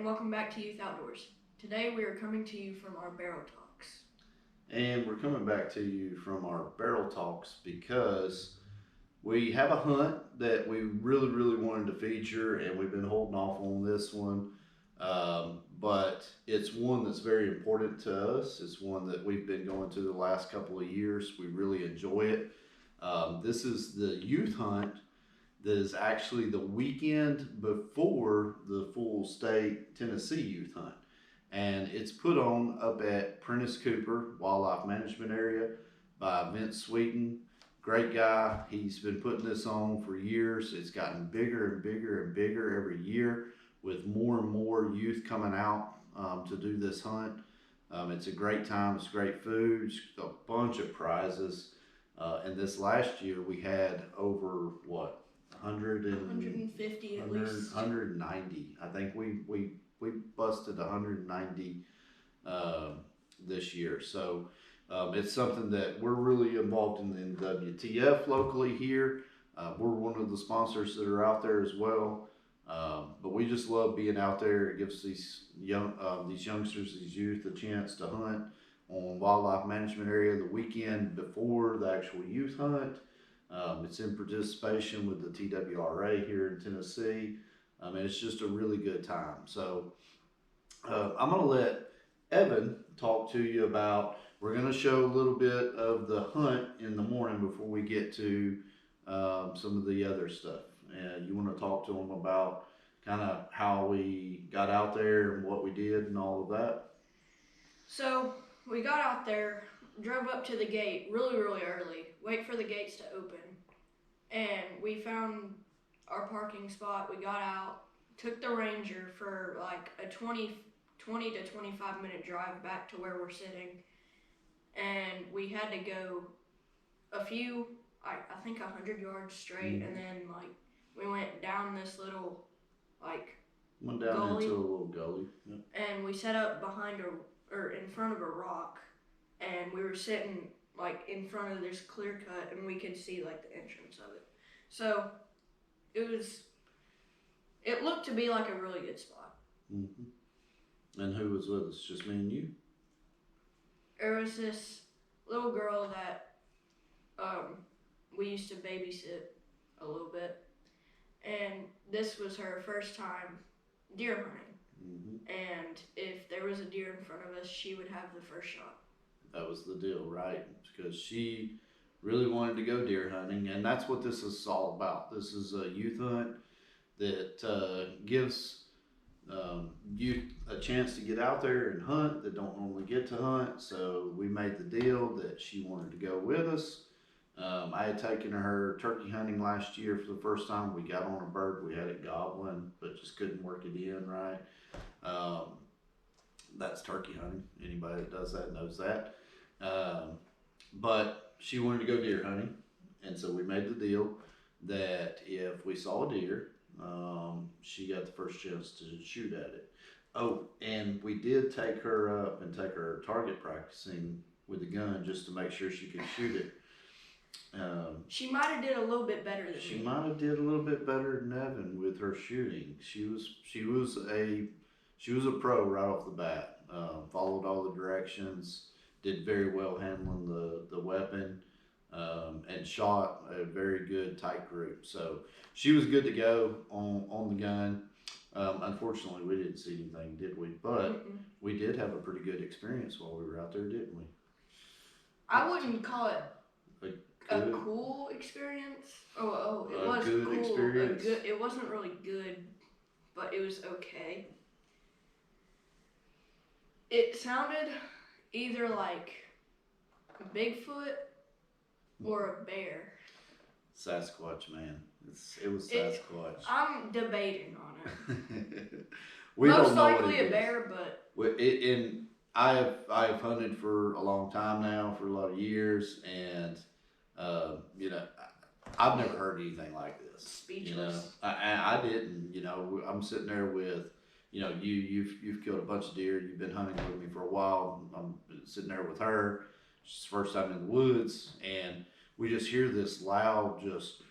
welcome back to Youth Outdoors. Today we are coming to you from our barrel talks. And we're coming back to you from our barrel talks because we have a hunt that we really wanted to feature, and we've been holding off on this one. But it's one that's very important to us. It's one that we've been going to the last couple of years. We really enjoy it. This is the youth hunt that is actually the weekend before the full state Tennessee youth hunt. And it's put on up at Prentice Cooper Wildlife Management Area by Vince Sweeten. Great guy. He's been putting this on for years. It's gotten bigger and bigger and bigger every year with more and more youth coming out to do this hunt. It's a great time. It's great food. It's a bunch of prizes. And this last year we had over 150 at least. 190. I think we busted 190 this year. So it's something that we're really involved in the WTF locally here. We're one of the sponsors that are out there as well. But we just love being out there. It gives these youngsters, these youth, a chance to hunt on Wildlife Management Area the weekend before the actual youth hunt. It's in participation with the TWRA here in Tennessee. And it's just a really good time. So I'm going to let Evan talk to you about, we're going to show a little bit of the hunt in the morning before we get to some of the other stuff. And you want to talk to him about kind of how we got out there and what we did and all of that? So we got out there, drove up to the gate really early, wait for the gates to open, and we found our parking spot. We got out, took the Ranger for like a 20 to 25 minute drive back to where we're sitting, and we had to go a few, I think 100 yards straight, and then like we went down this little went down gully, into a little gully. Yep. and we set up in front of a rock, and we were sitting like in front of this clear cut, and we could see like the entrance of it. So it looked to be like a really good spot. Mm-hmm. And who was with us? Just me and you? There was this little girl that we used to babysit a little bit, and this was her first time deer hunting. Mm-hmm. And if there was a deer in front of us, she would have the first shot. That was the deal, right? Because she really wanted to go deer hunting, and that's what this is all about. This is a youth hunt that gives youth a chance to get out there and hunt that don't normally get to hunt. So we made the deal that she wanted to go with us. I had taken her turkey hunting last year for the first time. We got on a bird, we had it gobbling, but just couldn't work it in right. That's turkey hunting. Anybody that does that knows that. But she wanted to go deer hunting, and so we made the deal that if we saw a deer, she got the first chance to shoot at it. Oh, and we did take her up and take her target practicing with the gun just to make sure she could shoot it. She might have did a little bit better than me. She might have did a little bit better than Evan with her shooting. She was a pro right off the bat. Followed all the directions, did very well handling the weapon, and shot a very good tight group. So she was good to go on the gun. Unfortunately, we didn't see anything, did we? But we did have a pretty good experience while we were out there, didn't we? I wouldn't call it a cool experience. It was good cool. Experience. It wasn't really good, but it was okay. It sounded either like a Bigfoot or a bear. Sasquatch, man. It was Sasquatch. I'm debating on it. We Most don't know likely what it a is. bear, but I've hunted for a long time now, for a lot of years, and I've never heard anything like this. Speechless. I didn't. I'm sitting there with, you've killed a bunch of deer. You've been hunting with me for a while. I'm sitting there with her. It's the first time in the woods, and we just hear this loud, just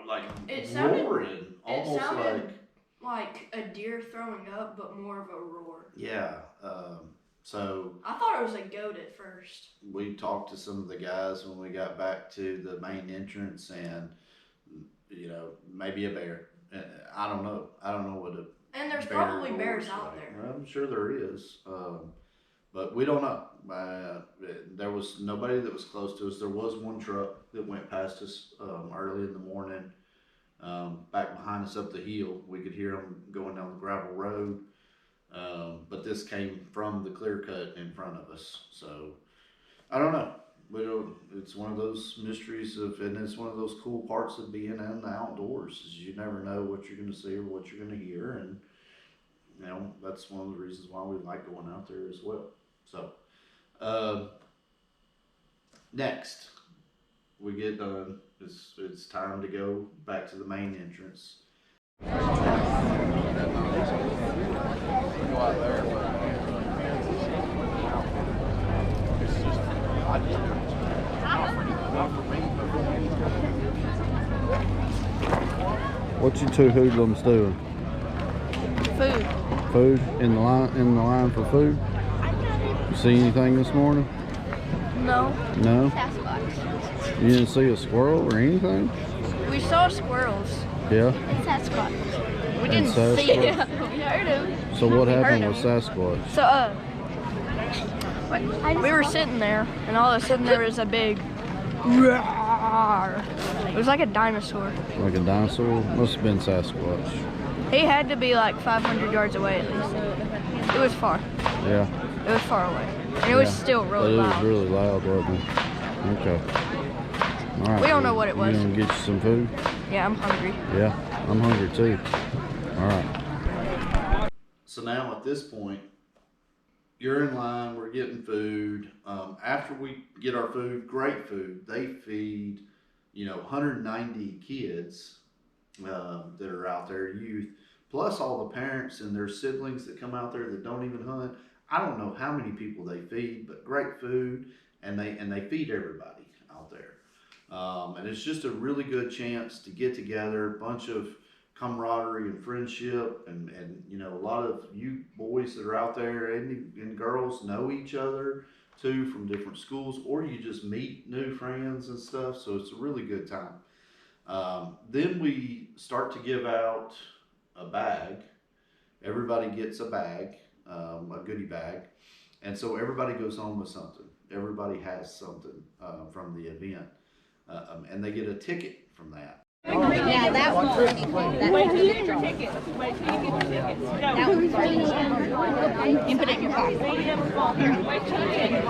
like it sounded, roaring, almost like like a deer throwing up, but more of a roar. Yeah. So I thought it was a goat at first. we talked to some of the guys when we got back to the main entrance, and maybe a bear. I don't know. I don't know what a And there's bear probably roars bears out like. there. Well, I'm sure there is, but we don't know. There was nobody that was close to us. There was one truck that went past us early in the morning, back behind us up the hill. We could hear them going down the gravel road. But this came from the clear cut in front of us. So I don't know. We don't, it's one of those mysteries and it's one of those cool parts of being in the outdoors is you never know what you're going to see or what you're going to hear. And, that's one of the reasons why we like going out there as well. So, next we get done. It's time to go back to the main entrance. What you two hoodlums doing? Food. Food in the line for food. You see anything this morning? No. No. Sasquatch. You didn't see a squirrel or anything? We saw squirrels. Yeah. And Sasquatch. We didn't Sasquatch. see it. We heard him. So what We happened heard with him. Sasquatch? So we were sitting there, and all of a sudden there was a big roar. It was like a dinosaur. Like a dinosaur? Must have been Sasquatch. He had to be like 500 yards away at least. It was far. Yeah. It was far away, and it was still really But it loud. was really loud, wasn't it? Okay. All right. We don't know what it was. You gonna get you some food? Yeah, I'm hungry. Yeah, I'm hungry too. All right. So now at this point, you're in line, we're getting food. After we get our food, great food, they feed, 190 kids that are out there, youth, plus all the parents and their siblings that come out there that don't even hunt. I don't know how many people they feed, but great food, and they feed everybody out there. And it's just a really good chance to get together, a bunch of camaraderie and friendship, and a lot of you boys that are out there and girls know each other too from different schools, or you just meet new friends and stuff. So it's a really good time. Then we start to give out a bag. Everybody gets a bag, a goodie bag, and so everybody goes home with something. Everybody has something from the event, and they get a ticket from that. Yeah, that one's pretty cool. Wait till you get your ticket. Wait till you get your ticket. That one's pretty cool. You put it in your pocket. Wait till you get your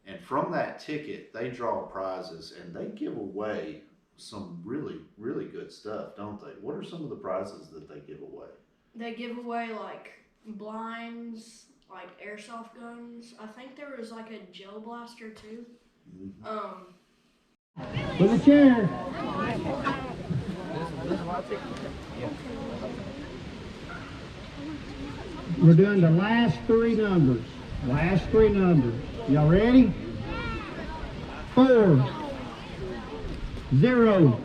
And from that ticket, they draw prizes and they give away some really, really good stuff, don't they? What are some of the prizes that they give away? They give away like blinds, like airsoft guns. I think there was like a gel blaster too. For the chair. We're doing the last three numbers. Last three numbers. Y'all ready? 4 0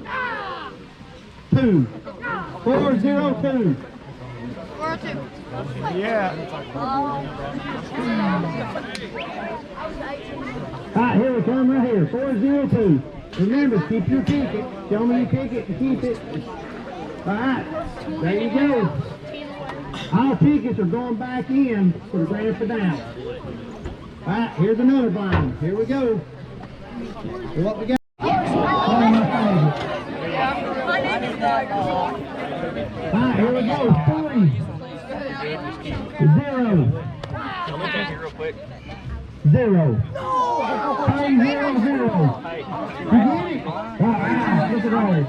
2 4 0 2. 402. Alright, here we come right here. 402. Remember, keep your ticket. Show me your ticket and keep it. Alright, there you go. All tickets are going back in for the grand finale. Alright, here's another blind. Here we go. What we got? Alright, here we go. 3 0 0 3 0 0. You get it? Alright, look at those.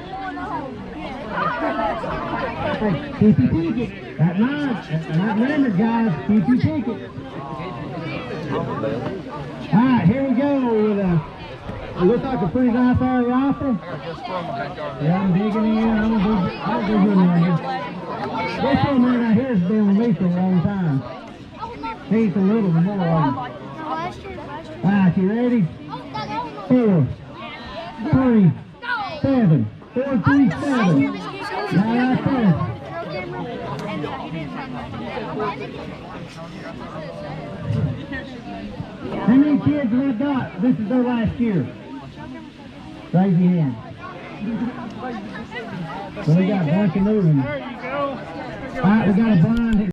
Hey, keep your ticket. That line. And remember, guys, keep your ticket. Alright, here we go with it looks like a pretty nice air rifle. Yeah, I'm digging in. I'll do good one here. This one man out here has been with me for a long time. He's a little more. All right, you ready? 4, 3, 7. 4, 3, 7. Right there. How many kids have we got? This is their last year. Raise your hand. So we got a bunch of moving. There you go. All right, we got a blind.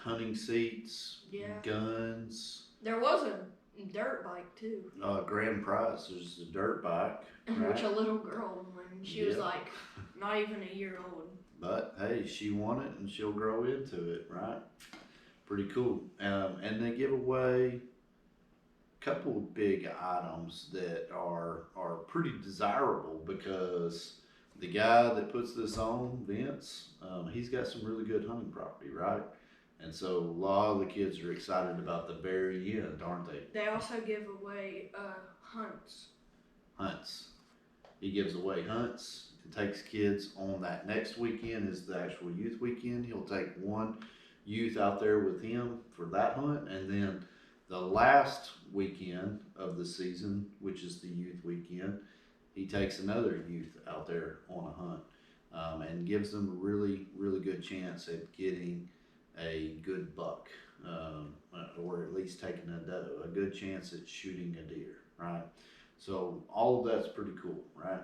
Hunting seats, Yeah. guns, There was a dirt bike too, grand prize. There's a dirt bike, which a right? little girl won. She was Yeah. like not even a year old. But hey, she won it and she'll grow into it, right? Pretty cool. And they give away a couple of big items that are pretty desirable because the guy that puts this on, Vince, he's got some really good hunting property, right? And so a lot of the kids are excited about the very end, aren't they? They also give away hunts. Hunts. He gives away hunts and takes kids on that next weekend is the actual youth weekend. He'll take one youth out there with him for that hunt, and then the last weekend of the season, which is the youth weekend, he takes another youth out there on a hunt and gives them a really, really good chance at getting a good buck, or at least taking a doe, a good chance at shooting a deer, right? So all of that's pretty cool, right?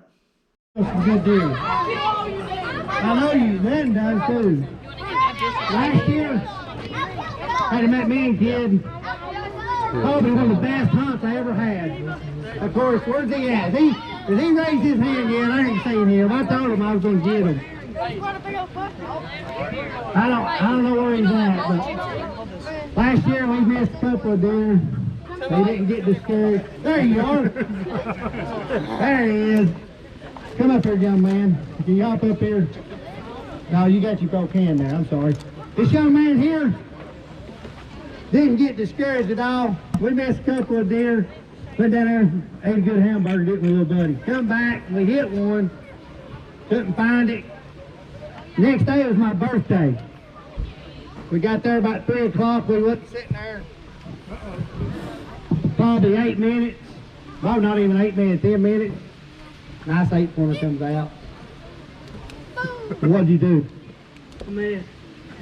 That's a good deal. I know you, Lynn does too. Last year, had a McMahon kid. Probably one of the best hunts I ever had. Of course, where's he at? Did he raise his hand yet? I ain't seen him. I told him I was going to get him. I don't know where he's at, but last year we missed a couple of deer. They didn't get discouraged. There you are. There he is. Come up here, young man. Can you hop up here? No, you got your broke hand there. I'm sorry. This young man here didn't get discouraged at all. We missed a couple of deer. Went down there, ate a good hamburger, didn't we, little buddy? Come back, we hit one. Couldn't find it. Next day was my birthday. We got there about 3 o'clock. We wasn't sitting there probably 8 minutes. Well, not even 8 minutes, 10 minutes. Nice 8-pointer comes out. What'd you do? Man.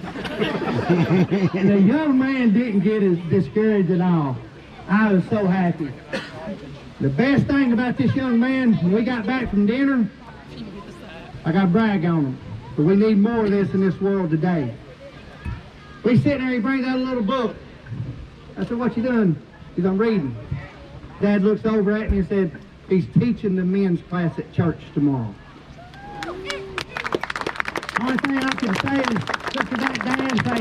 The young man didn't get as discouraged at all. I was so happy. The best thing about this young man, when we got back from dinner, I got to brag on him. But we need more of this in this world today. We sitting there, he brings out a little book. I said, what you doing? He said, I'm reading. Dad looks over at me and said, he's teaching the men's class at church tomorrow. The only thing I can say is, look at that dad and say,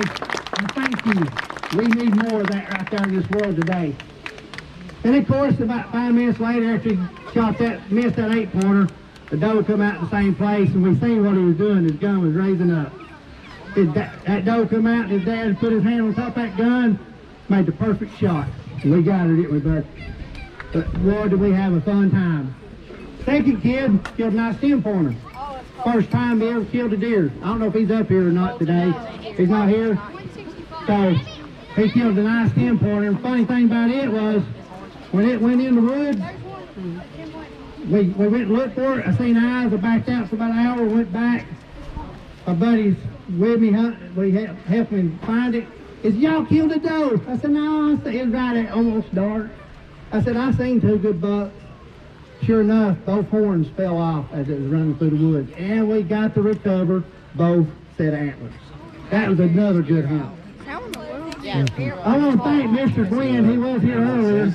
thank you. We need more of that right there in this world today. And of course, about 5 minutes later, after he missed that 8-pointer, the doe come out in the same place, and we seen what he was doing. His gun was raising up. That doe come out, and his dad put his hand on top of that gun, made the perfect shot. And we got her, didn't we, bud? But boy, did we have a fun time. Second kid killed a nice 10-pointer. First time he ever killed a deer. I don't know if he's up here or not today. He's not here. So he killed a nice 10-pointer. And the funny thing about it was, when it went in the woods, we went and looked for it. I seen eyes. I backed out for about an hour, went back. My buddies with me hunting. We helped him find it. He said, y'all killed a doe. I said, no. I said, it was right at almost dark. I said, I seen 2 good bucks. Sure enough, both horns fell off as it was running through the woods. And we got to recover both set of antlers. That was another good hunt. I want to thank Mr. Gwynn. He was here earlier.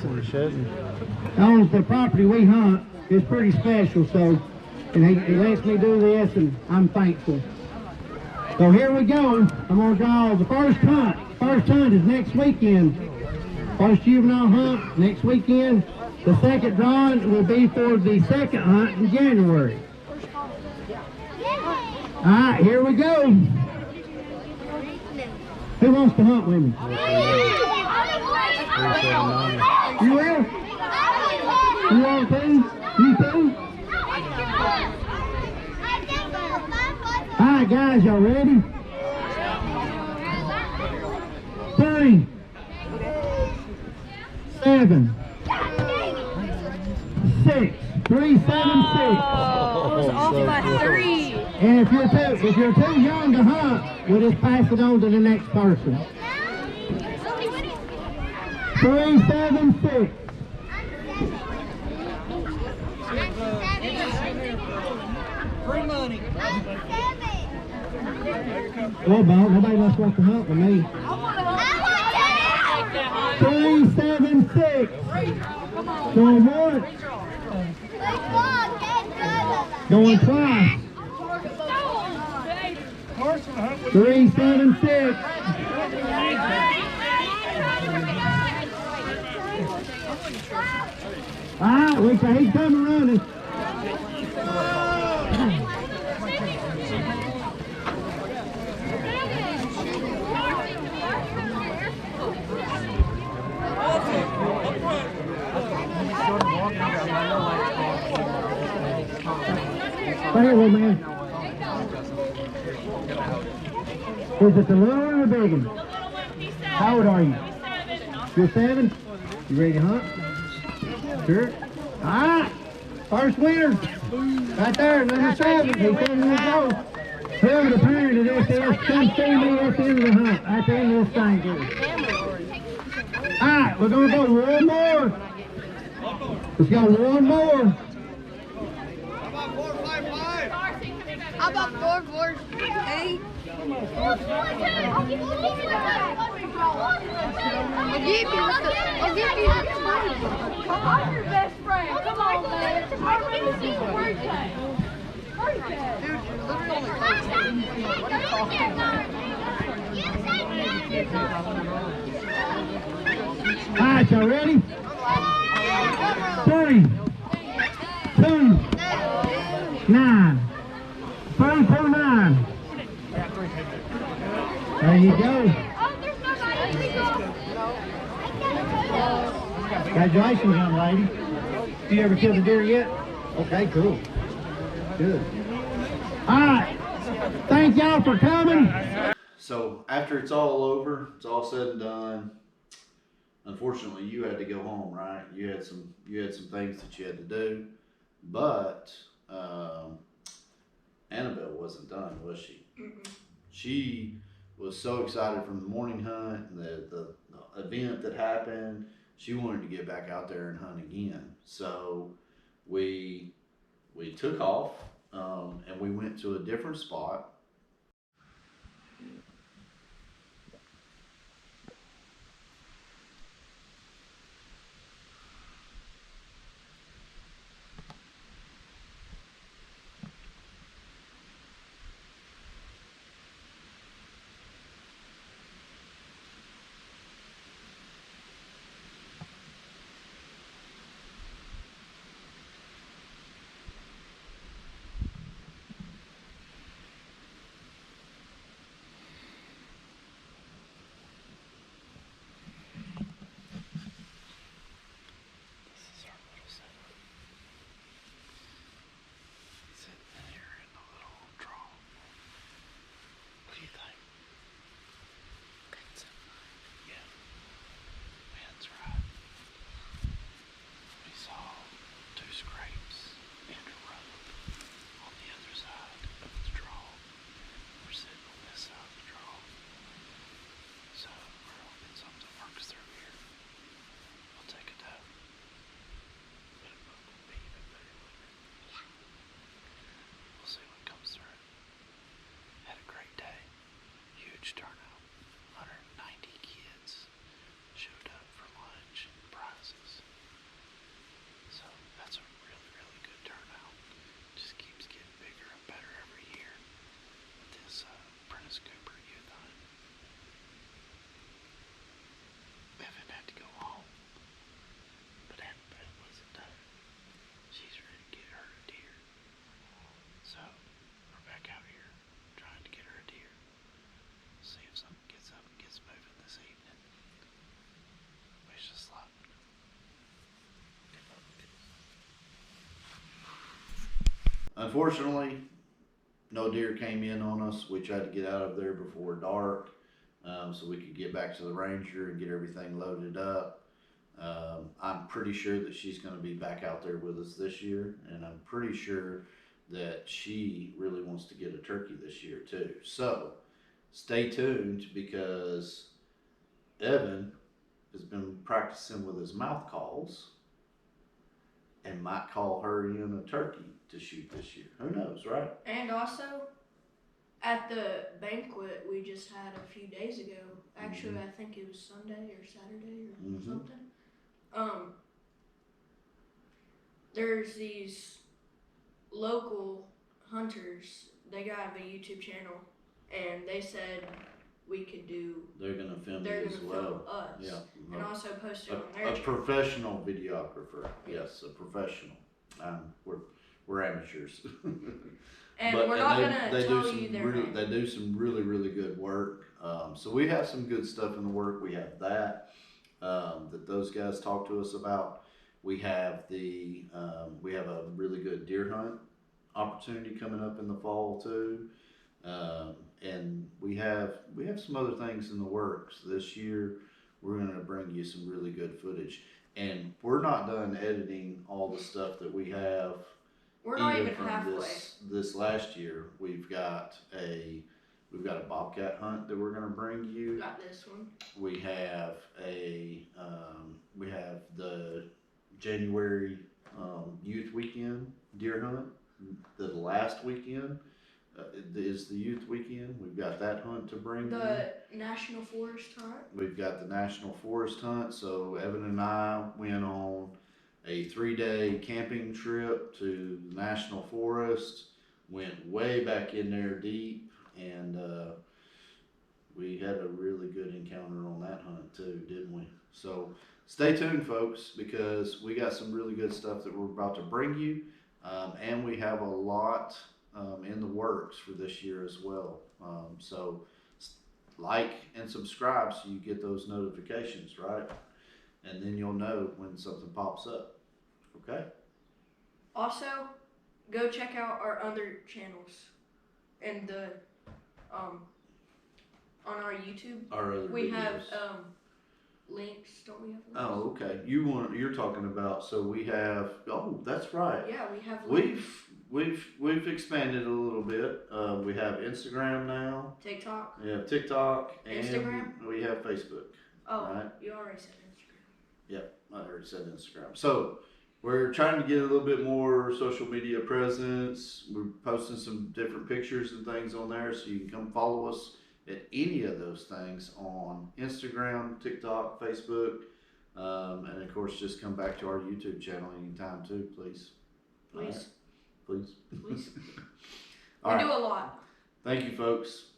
Owns the property we hunt. It's pretty special, so and he lets me do this, and I'm thankful. So here we go. I'm going to draw the first hunt. First hunt is next weekend. First juvenile hunt next weekend. The second drawing will be for the second hunt in January. All right, here we go. Who wants to hunt with me? You will? You want to? You too? All right, guys, y'all ready? 3, 7, 376. I was off by 3. And if you're too young to hunt, we'll just pass it on to the next person. 376. Free money. Well, Bob, nobody else wants to hunt with me. 376. Going once. Going twice. 376. All right, he's coming running. Right here, little man. Is it the little one or the big one? How old are you? You're 7? You ready to hunt? Sure. Alright. First winner. Right there, number 7. He's 7 years old. Whoever the parent of this is, come see me at the end of the hunt. At the end of this thing here. Alright, we're going to go one more. Let's go one more. How about 4, 4, 8? I'll give you the money. I'm your best friend. Come on, man. I'm ready to see the birthday. Dude, you're literally only Alright, y'all ready? 3, 2, 9. 329. There you go. Congratulations, young lady. You ever killed a deer yet? Okay, cool. Good. All right. Thank y'all for coming. So after it's all over, it's all said and done. Unfortunately, you had to go home, right? You had some things that you had to do, but Annabelle wasn't done, was she? Mm-mm. She was so excited from the morning hunt and the event that happened. She wanted to get back out there and hunt again. So we took off and we went to a different spot. Prentice Cooper WMA. Evan had to go home, but Annabelle wasn't done. She's ready to get her a deer. So we're back out here trying to get her a deer. See if something gets up and gets moving this evening. Wish us luck. Unfortunately, no deer came in on us. We tried to get out of there before dark so we could get back to the Ranger and get everything loaded up. I'm pretty sure that she's going to be back out there with us this year, and I'm pretty sure that she really wants to get a turkey this year too. So stay tuned, because Evan has been practicing with his mouth calls and might call her in a turkey to shoot this year. Who knows, right? And also, at the banquet we just had a few days ago, actually I think it was Sunday or Saturday or something, there's these local hunters, they got a YouTube channel, and they said we could do, They're going to film they're it gonna as film well. us, Yeah. and also post it on A their channel. professional videographer. Yes, a professional. We're amateurs. And But- we're and not they- gonna they do tell some you their really, name. They do some really, really good work. So we have some good stuff in the work. We have that those guys talk to us about. We have we have a really good deer hunt opportunity coming up in the fall too. And we have some other things in the works this year. We're going to bring you some really good footage, and we're not done editing all the stuff that we have. We're not even from halfway. this last year. We've got a bobcat hunt that we're going to bring you. Got this one. We have the January youth weekend deer hunt. The last weekend is the youth weekend. We've got that hunt to bring you. The National Forest Hunt. We've got the National Forest Hunt. So Evan and I went on a 3-day camping trip to the National Forest. Went way back in there deep, and we had a really good encounter on that hunt too, didn't we? So stay tuned, folks, because we got some really good stuff that we're about to bring you, and we have a lot in the works for this year as well. So like and subscribe so you get those notifications, right? And then you'll know when something pops up. Okay? Also, go check out our other channels and the on our YouTube. Our other We videos. have links, don't we have links? Oh, okay. You're talking about, so we have, oh, that's right. Yeah, we have links. We've expanded a little bit. We have Instagram now. TikTok. We have TikTok, and Instagram? we have Facebook. Oh, Right. you already said Instagram. Yep, I already said Instagram. So we're trying to get a little bit more social media presence. We're posting some different pictures and things on there, so you can come follow us at any of those things on Instagram, TikTok, Facebook, and of course just come back to our YouTube channel anytime too, please. Please. All right. Please. Please. All We right. do a lot. Thank you, folks.